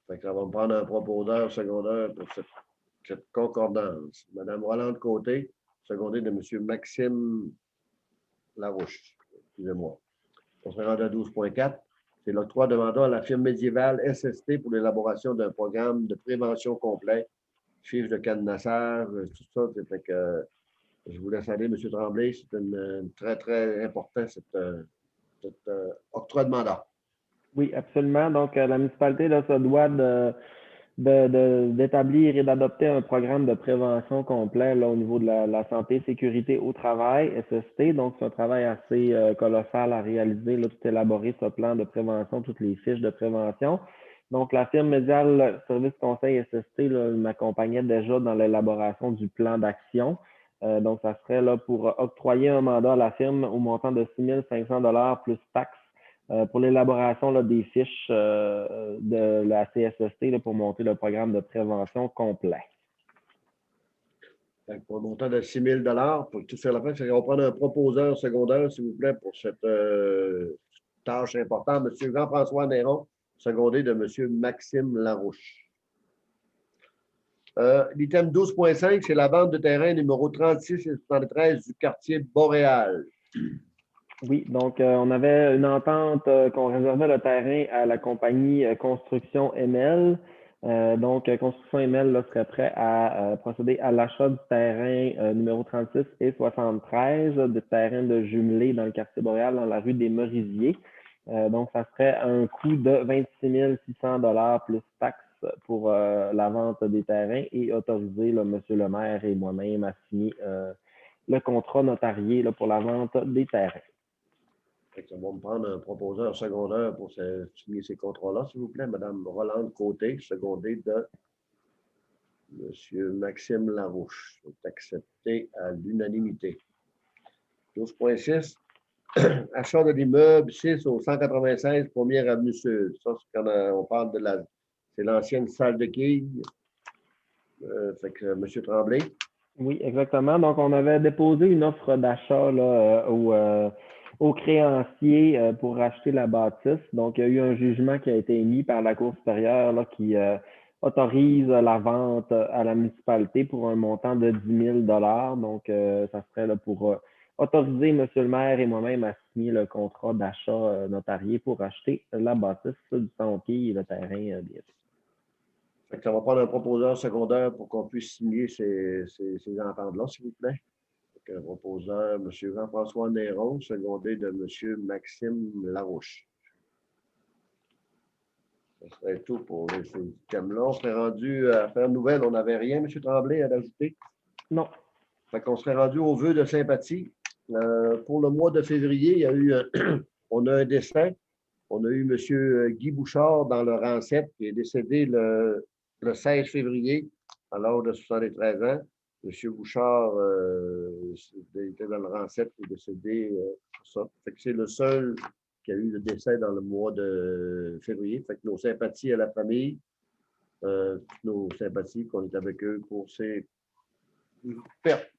Fait que ça va me prendre un proposeur secondaire pour cette concordance. Madame Rolande Côté, secondée de M. Maxime Larouche. Excusez-moi. On se rend à 12.4. C'est l'octroi de mandat à la firme médiévale SST pour l'élaboration d'un programme de prévention complet, fiche de cadenassage, tout ça. Fait que je vous laisse aller, M. Tremblay. C'est très, très important, cet octroi de mandat. Oui, absolument. Donc, la municipalité là, se doit d'établir et d'adopter un programme de prévention complet là, au niveau de la santé et sécurité au travail, SST. Donc, c'est un travail assez colossal à réaliser, là, tout élaborer ce plan de prévention, toutes les fiches de prévention. Donc, la firme Médial Service Conseil SST m'accompagnait déjà dans l'élaboration du plan d'action. Donc, ça serait là pour octroyer un mandat à la firme au montant de 6 500 $ plus taxes pour l'élaboration des fiches de la CSST là, pour monter le programme de prévention complet. Pour un montant de 6 000 $ pour tout faire la fin, on va prendre un proposeur secondaire, s'il vous plaît, pour cette tâche importante. M. Jean-François Néron, secondé de M. Maxime Larouche. L'item 12.5, c'est la vente de terrain numéro 36 et 73 du quartier Boréal. Oui, donc on avait une entente qu'on réservait le terrain à la compagnie Construction ML. Donc, Construction ML là, serait prêt à procéder à l'achat du terrain numéro 36 et 73, de terrain de jumelé dans le quartier Boréal, dans la rue des Merisiers. Donc, ça serait un coût de 26 600 $ plus taxes pour la vente des terrains et autoriser là, M. le maire et moi-même à signer le contrat notarié là, pour la vente des terrains. On va me prendre un proposeur secondaire pour signer ces contrats-là, s'il vous plaît. Mme Rolande Côté, secondée de M. Maxime Larouche. C'est accepté à l'unanimité. 12.6. Achat de l'immeuble 6 au 196 1er Avenue Sud. Ça, c'est quand on parle de c'est l'ancienne salle de quilles. Fait que M. Tremblay. Oui, exactement. Donc, on avait déposé une offre d'achat au créancier pour racheter la bâtisse. Donc, il y a eu un jugement qui a été émis par la Cour supérieure là, qui autorise la vente à la municipalité pour un montant de 10 000 $. Donc, ça serait là, pour autoriser M. le maire et moi-même à signer le contrat d'achat notarié pour acheter la bâtisse du Centre-Quille et le terrain, bien sûr. Ça va prendre un proposeur secondaire pour qu'on puisse signer ces ententes-là, s'il vous plaît. Un proposeur, M. Jean-François Néron, secondé de M. Maxime Larouche. Ce serait tout pour ces thèmes-là. On serait rendu à faire nouvelle. On n'avait rien, M. Tremblay, à l'ajouter? Non. Fait qu'on serait rendu au vœu de sympathie. Pour le mois de février, il y a eu on a un décès. On a eu M. Guy Bouchard dans le rang 7 qui est décédé le 16 février à l'âge de 73 ans. M. Bouchard était dans le rang 7 et est décédé pour ça. Fait que c'est le seul qui a eu le décès dans le mois de février. Fait que nos sympathies à la famille, toutes nos sympathies qu'on est avec eux pour ces pertes.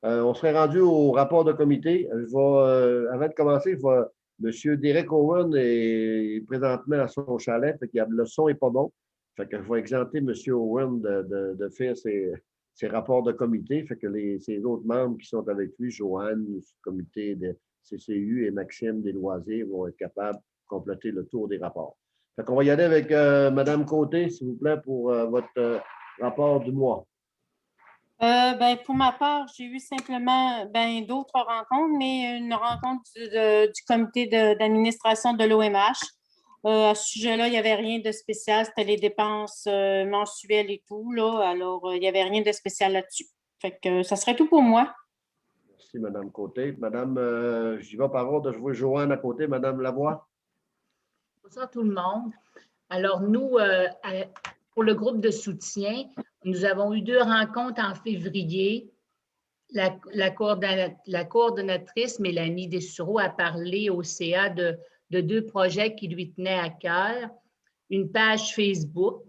On serait rendu au rapport de comité. Avant de commencer, M. Derek Owen est présentement à son chalet. Fait que le son n'est pas bon. Fait que je vais exempter M. Owen de faire ses rapports de comité. Fait que ses autres membres qui sont avec lui, Joanne, du comité de CCU et Maxime des loisirs, vont être capables de compléter le tour des rapports. Fait qu'on va y aller avec Mme Côté, s'il vous plaît, pour votre rapport du mois. Pour ma part, j'ai eu simplement d'autres rencontres, mais une rencontre du comité d'administration de l'OMH. À ce sujet-là, il n'y avait rien de spécial. C'était les dépenses mensuelles et tout. Là. Alors, il n'y avait rien de spécial là-dessus. Fait que ça serait tout pour moi. Merci, Mme Côté. Madame, j'y vais par ordre de jouer Joanne à côté. Mme Lavoie. Bonsoir tout le monde. Alors, nous, pour le groupe de soutien, Nous avons eu 2 rencontres en février. La coordonnatrice Mélanie Dessureau a parlé au CA de 2 projets qui lui tenaient à cœur. Une page Facebook,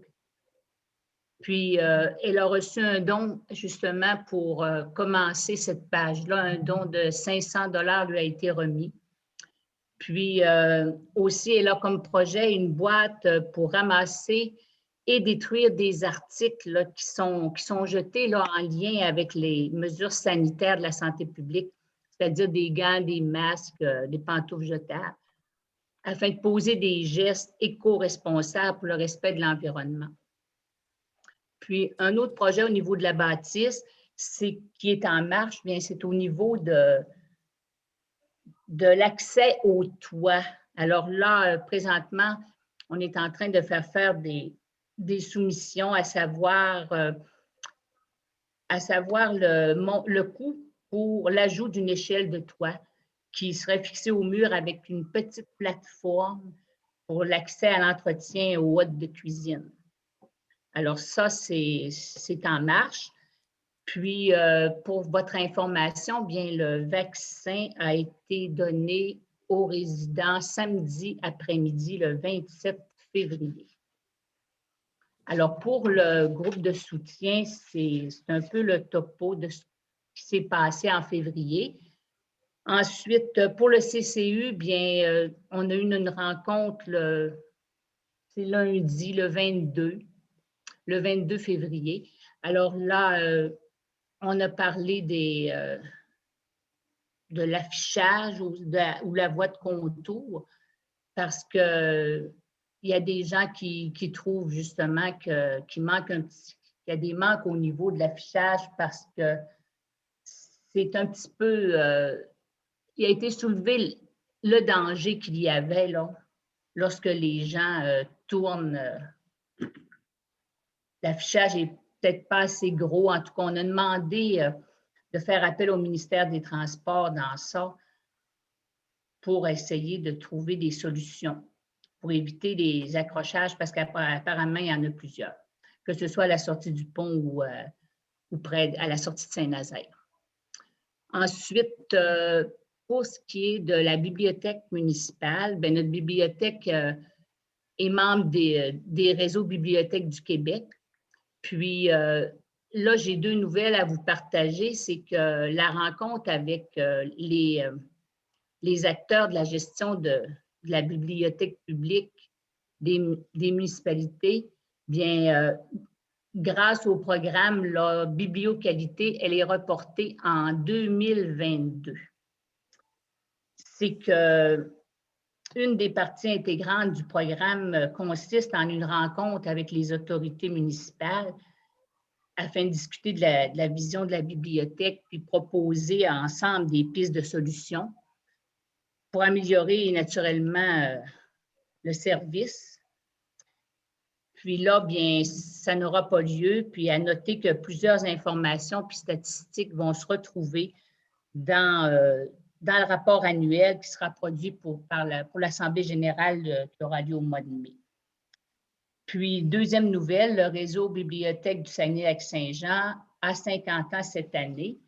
puis elle a reçu un don justement pour commencer cette page-là. Un don de 500 $ lui a été remis. Puis aussi, elle a comme projet une boîte pour ramasser et détruire des articles là, qui sont jetés là, en lien avec les mesures sanitaires de la santé publique, c'est-à-dire des gants, des masques, des pantoufles jetables, afin de poser des gestes éco-responsables pour le respect de l'environnement. Puis, un autre projet au niveau de la bâtisse, qui est en marche, bien, c'est au niveau de l'accès au toit. Alors là, présentement, on est en train de faire des soumissions, à savoir le coût pour l'ajout d'une échelle de toit qui serait fixée au mur avec une petite plateforme pour l'accès à l'entretien aux hôtes de cuisine. Alors ça, c'est en marche. Puis, pour votre information, bien, le vaccin a été donné aux résidents samedi après-midi, le 27 février. Alors, pour le groupe de soutien, c'est un peu le topo de ce qui s'est passé en février. Ensuite, pour le CCU, bien, on a eu une rencontre, c'est lundi, le 22 février. Alors là, on a parlé de l'affichage ou la voie de contour parce qu'il y a des gens qui trouvent justement qu'il manque qu'il y a des manques au niveau de l'affichage parce que c'est un petit peu... il a été soulevé le danger qu'il y avait là, lorsque les gens tournent. L'affichage n'est peut-être pas assez gros. En tout cas, on a demandé de faire appel au ministère des Transports dans ça pour essayer de trouver des solutions pour éviter les accrochages parce qu'apparemment, il y en a plusieurs, que ce soit à la sortie du pont ou près à la sortie de Saint-Nazaire. Ensuite, pour ce qui est de la bibliothèque municipale, bien, notre bibliothèque est membre des réseaux bibliothèques du Québec. Puis là, j'ai 2 nouvelles à vous partager. C'est que la rencontre avec les acteurs de la gestion de la bibliothèque publique des municipalités, bien, grâce au programme là, Biblioqualité, elle est reportée en 2022. C'est que une des parties intégrantes du programme consiste en une rencontre avec les autorités municipales afin de discuter de la vision de la bibliothèque puis proposer ensemble des pistes de solutions pour améliorer naturellement le service. Puis là, bien, ça n'aura pas lieu. Puis à noter que plusieurs informations puis statistiques vont se retrouver dans le rapport annuel qui sera produit pour l'Assemblée générale qui aura lieu au mois de mai. Puis, deuxième nouvelle, le réseau bibliothèque du Saguenay-Lac-Saint-Jean a 50 ans cette année.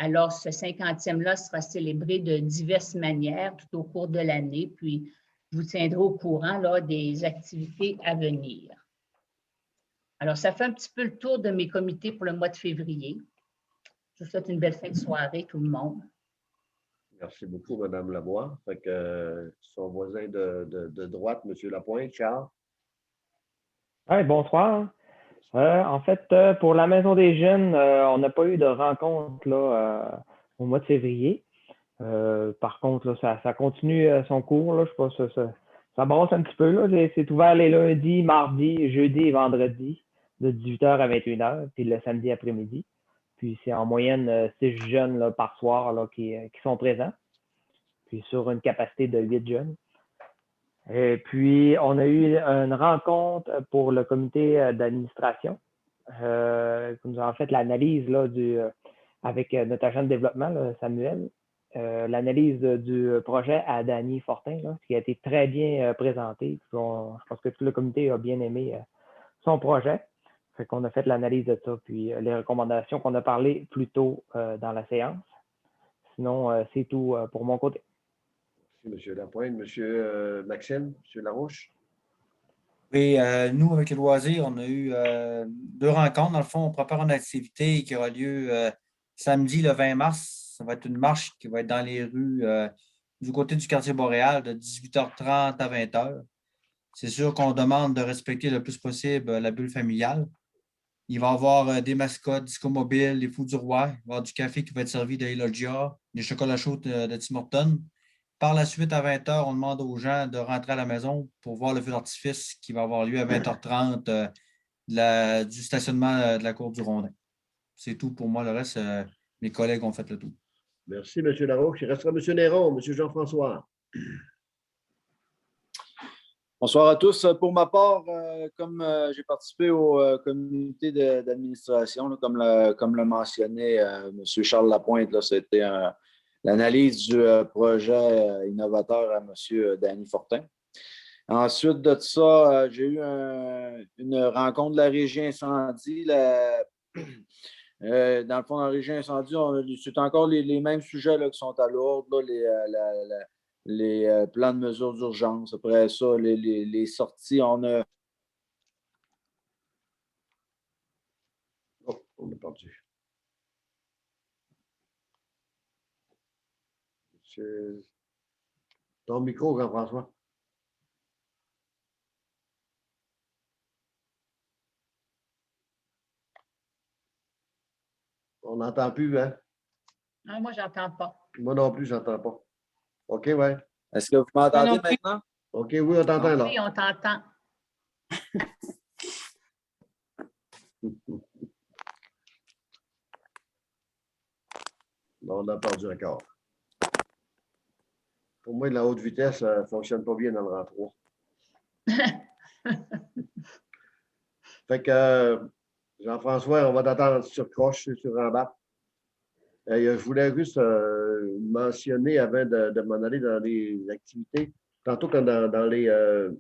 Alors, ce 50e-là sera célébré de diverses manières tout au cours de l'année. Puis, je vous tiendrai au courant là, des activités à venir. Alors, ça fait un petit peu le tour de mes comités pour le mois de février. Je vous souhaite une belle fin de soirée, tout le monde. Merci beaucoup, Mme Lavoie. Fait que son voisin de droite, M. Lapointe, Charles. Oui, bonsoir. En fait, pour la Maison des Jeunes, on n'a pas eu de rencontre là, au mois de février. Par contre, là, ça continue son cours. Là, je sais pas, ça brasse un petit peu. Là. C'est ouvert les lundis, mardis, jeudi et vendredi, de 18h à 21h, puis le samedi après-midi. Puis c'est en moyenne 6 jeunes là, par soir là, qui sont présents, puis sur une capacité de 8 jeunes. Et puis, on a eu une rencontre pour le comité d'administration. Nous avons fait l'analyse là, avec notre agent de développement, là, Samuel, l'analyse du projet à Dany Fortin, là, qui a été très bien présenté. Je pense que tout le comité a bien aimé son projet. Fait qu'on a fait l'analyse de ça, puis les recommandations qu'on a parlé plus tôt dans la séance. Sinon, c'est tout pour mon côté. Merci, M. Lapointe. M. Maxime, M. Larouche. Oui, nous, avec les loisirs, on a eu 2 rencontres. Dans le fond, on prépare une activité qui aura lieu samedi le 20 mars. Ça va être une marche qui va être dans les rues du côté du quartier Boréal de 18h30 à 20h. C'est sûr qu'on demande de respecter le plus possible la bulle familiale. Il va y avoir des mascottes, disco mobile, les fous du roi. Il va y avoir du café qui va être servi de Elogia, des chocolats chauds de Tim Hortons. Par la suite, à 20h, on demande aux gens de rentrer à la maison pour voir le feu d'artifice qui va avoir lieu à 20h30 du stationnement de la cour du Rondin. C'est tout pour moi. Le reste, mes collègues ont fait le tout. Merci, M. Larouche. Il restera M. Néron, M. Jean-François. Bonsoir à tous. Pour ma part, comme j'ai participé au comité d'administration, comme le mentionnait M. Charles Lapointe, c'était l'analyse du projet innovateur à M. Danny Fortin. Ensuite de ça, j'ai eu une rencontre de la régie incendie. Dans le fond, dans la régie incendie, c'est encore les mêmes sujets là, qui sont à l'ordre, les plans de mesures d'urgence. Après ça, les sorties, on a... Oh, on est perdu. Ton micro, Jean-François. On n'entend plus, hein? Ah, moi, je n'entends pas. Moi non plus, je n'entends pas. OK, ouais. Est-ce que vous m'entendez non plus. maintenant? OK, oui, on t'entend là. Oui, on t'entend. Là, on a perdu encore. Pour moi, la haute vitesse, ça ne fonctionne pas bien dans le rang 3. Fait que, Jean-François, on va t'attendre sur croche, sur Rambat. Je voulais juste mentionner avant de m'en aller dans les activités. Tantôt, quand dans les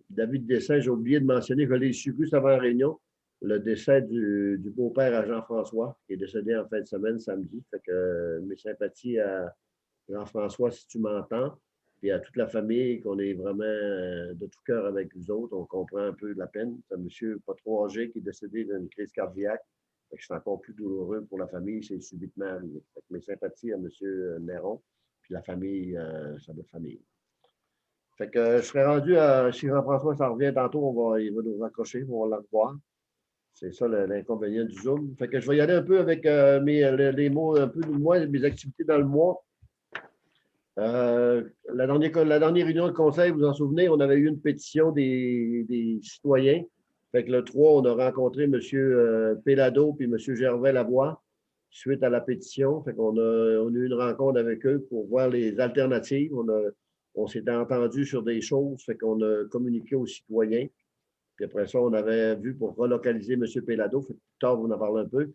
David de décès, j'ai oublié de mentionner, je l'ai su juste avant la réunion, le décès du beau-père à Jean-François, qui est décédé en fin de semaine, samedi. Fait que mes sympathies à Jean-François, si tu m'entends, et à toute la famille, qu'on est vraiment de tout cœur avec vous autres. On comprend un peu de la peine. C'est un monsieur pas trop âgé qui est décédé d'une crise cardiaque. C'est encore plus douloureux pour la famille, c'est subitement arrivé. Fait que mes sympathies à M. Néron, puis la famille, sa belle famille. Fait que je serais rendu à, si Jean-François s'en revient tantôt, il va nous raccrocher, on va le revoir. C'est ça l'inconvénient du Zoom. Fait que je vais y aller un peu avec les mots, un peu de moi, mes activités dans le mois. La dernière réunion de conseil, vous vous en souvenez, on avait eu une pétition des citoyens. Fait que le 3, on a rencontré M. Pellado et M. Gervais Lavoie suite à la pétition. Fait qu'on a eu une rencontre avec eux pour voir les alternatives. On s'était entendu sur des choses, fait qu'on a communiqué aux citoyens. Puis après ça, on avait vu pour relocaliser M. Pellado. Fait que plus tard, on en parle un peu.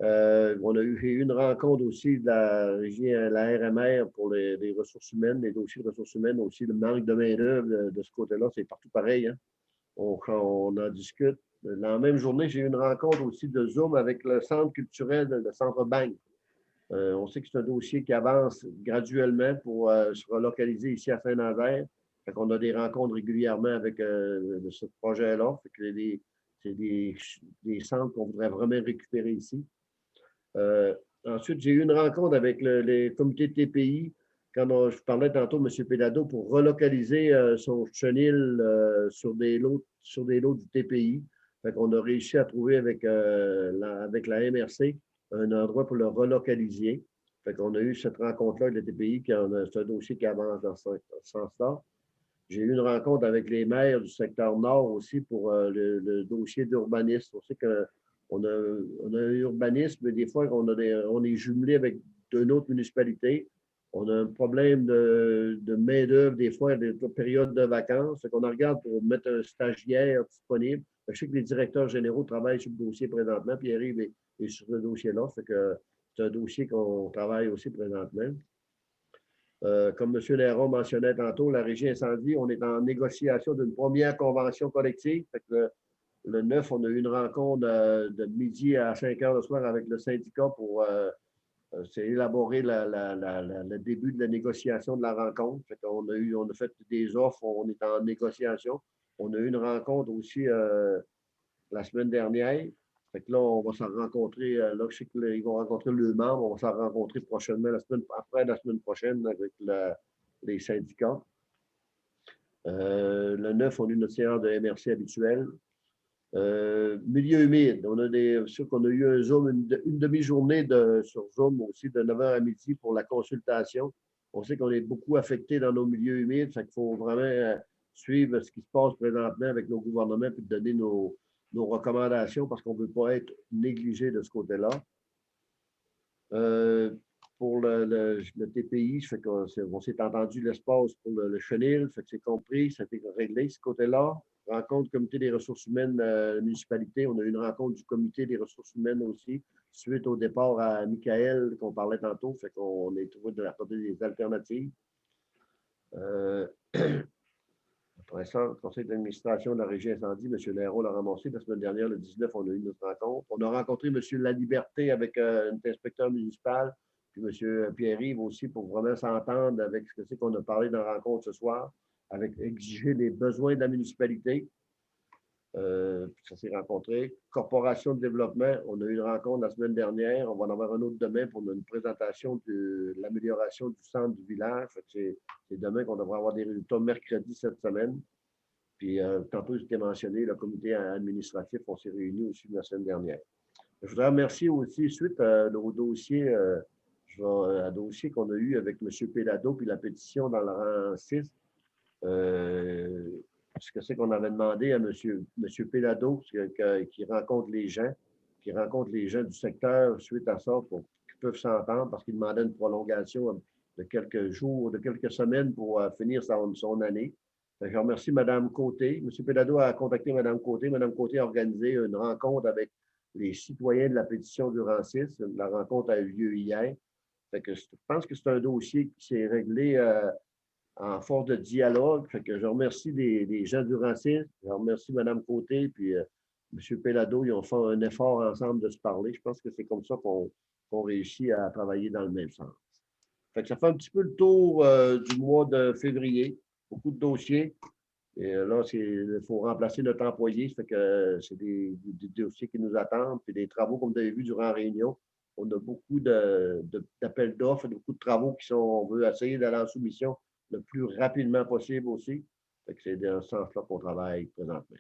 On a eu une rencontre aussi de la régie, la RMR pour les ressources humaines, les dossiers de ressources humaines, aussi le manque de main-d'œuvre de ce côté-là, c'est partout pareil. Hein? On en discute. Dans la même journée, j'ai eu une rencontre aussi de Zoom avec le centre culturel, le centre Bang. On sait que c'est un dossier qui avance graduellement pour se relocaliser ici à Saint-Nazaire. On a des rencontres régulièrement avec ce projet-là. C'est des centres qu'on voudrait vraiment récupérer ici. Ensuite, j'ai eu une rencontre avec les comités de TPI, quand je parlais tantôt de M. Pellado, pour relocaliser son chenil sur des lots du TPI. On a réussi à trouver avec la MRC un endroit pour le relocaliser. On a eu cette rencontre-là avec le TPI, c'est un dossier qui avance dans ce sens-là. J'ai eu une rencontre avec les maires du secteur nord aussi pour le dossier d'urbanisme. On sait qu'on a un urbanisme, mais des fois, on est jumelé avec d'une autre municipalité. On a un problème de main-d'œuvre, des fois, des périodes de vacances. On regarde pour mettre un stagiaire disponible. Je sais que les directeurs généraux travaillent sur le dossier présentement, puis Pierre-Yves est sur ce dossier-là. C'est un dossier qu'on travaille aussi présentement. Comme M. Néron mentionnait tantôt, la régie incendie, on est en négociation d'une première convention collective. Le 9, on a eu une rencontre de midi à 5 heures le soir avec le syndicat pour élaborer le début de la négociation de la rencontre. Fait qu'on on a fait des offres, on est en négociation. On a eu une rencontre aussi la semaine dernière. Fait que là, on va s'en rencontrer. Là, je sais qu'ils vont rencontrer le membre. On va s'en rencontrer prochainement, après la semaine prochaine, avec les syndicats. Le 9, on a eu notre séance de MRC habituelle. Milieu humide. Sûr qu'on a eu un Zoom, une demi-journée sur Zoom aussi, de 9h à midi pour la consultation. On sait qu'on est beaucoup affecté dans nos milieux humides. Fait qu'il faut vraiment suivre ce qui se passe présentement avec nos gouvernements et donner nos recommandations parce qu'on ne veut pas être négligé de ce côté-là. Pour le TPI, fait qu'on s'est entendu l'espace pour le chenil, fait que c'est compris, ça a été réglé ce côté-là. Rencontre du comité des ressources humaines municipalité. On a eu une rencontre du comité des ressources humaines aussi, suite au départ à Michael qu'on parlait tantôt, fait qu'on est trouvé d'apporter des alternatives. Après ça, le conseil d'administration de la régie incendie, M. Léraud l'a ramassé. La semaine dernière, le 19, on a eu notre rencontre. On a rencontré M. Laliberté avec notre inspecteur municipal, puis M. Pierre-Yves aussi, pour vraiment s'entendre avec ce que c'est qu'on a parlé dans la rencontre ce soir, avec exiger les besoins de la municipalité. Ça s'est rencontré. Corporation de développement, on a eu une rencontre la semaine dernière. On va en avoir un autre demain pour une présentation de l'amélioration du centre du village. C'est demain qu'on devrait avoir des résultats mercredi cette semaine. Puis, tantôt, c'était mentionné, le comité administratif, on s'est réunis aussi la semaine dernière. Je voudrais remercier aussi, suite au dossier, dossier qu'on a eu avec M. Pellado, puis la pétition dans le rang 6. Ce que c'est qu'on avait demandé à M. Pellado, qui rencontre les gens, du secteur suite à ça, pour qu'ils peuvent s'entendre, parce qu'il demandait une prolongation de quelques jours, de quelques semaines pour finir son année. Je remercie Mme Côté. M. Pellado a contacté Mme Côté. Mme Côté a organisé une rencontre avec les citoyens de la pétition du rang 6. La rencontre a eu lieu hier. Fait que je pense que c'est un dossier qui s'est réglé en force de dialogue. Fait que je remercie les gens du rang 6. Je remercie Mme Côté puis M. Pellado. Ils ont fait un effort ensemble de se parler. Je pense que c'est comme ça qu'on réussit à travailler dans le même sens. Fait que ça fait un petit peu le tour du mois de février. Beaucoup de dossiers. Et là, il faut remplacer notre employé. Ça fait que c'est des dossiers qui nous attendent. Puis des travaux, comme vous avez vu durant la réunion. On a beaucoup d'appels d'offres, beaucoup de travaux on veut essayer d'aller en soumission le plus rapidement possible aussi. Fait que c'est dans ce sens-là qu'on travaille présentement.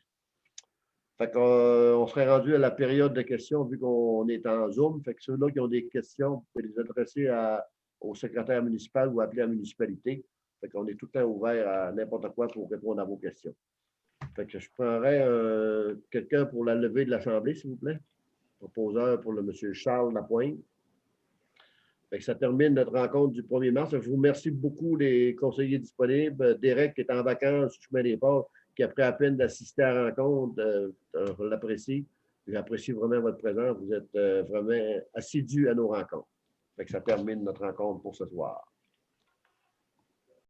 Fait qu'on serait rendu à la période de questions vu qu'on est en Zoom. Fait que ceux-là qui ont des questions, vous pouvez les adresser au secrétaire municipal ou appeler à la municipalité. Fait qu'on est tout le temps ouvert à n'importe quoi pour répondre à vos questions. Fait que je prendrais quelqu'un pour la levée de l'Assemblée, s'il vous plaît. Proposeur pour le M. Charles Lapointe. Fait que ça termine notre rencontre du 1er mars. Je vous remercie beaucoup, les conseillers disponibles. Derek, qui est en vacances, je mets des pas, qui a pris la peine d'assister à la rencontre. Je l'apprécie. J'apprécie vraiment votre présence. Vous êtes vraiment assidus à nos rencontres. Fait que ça termine notre rencontre pour ce soir.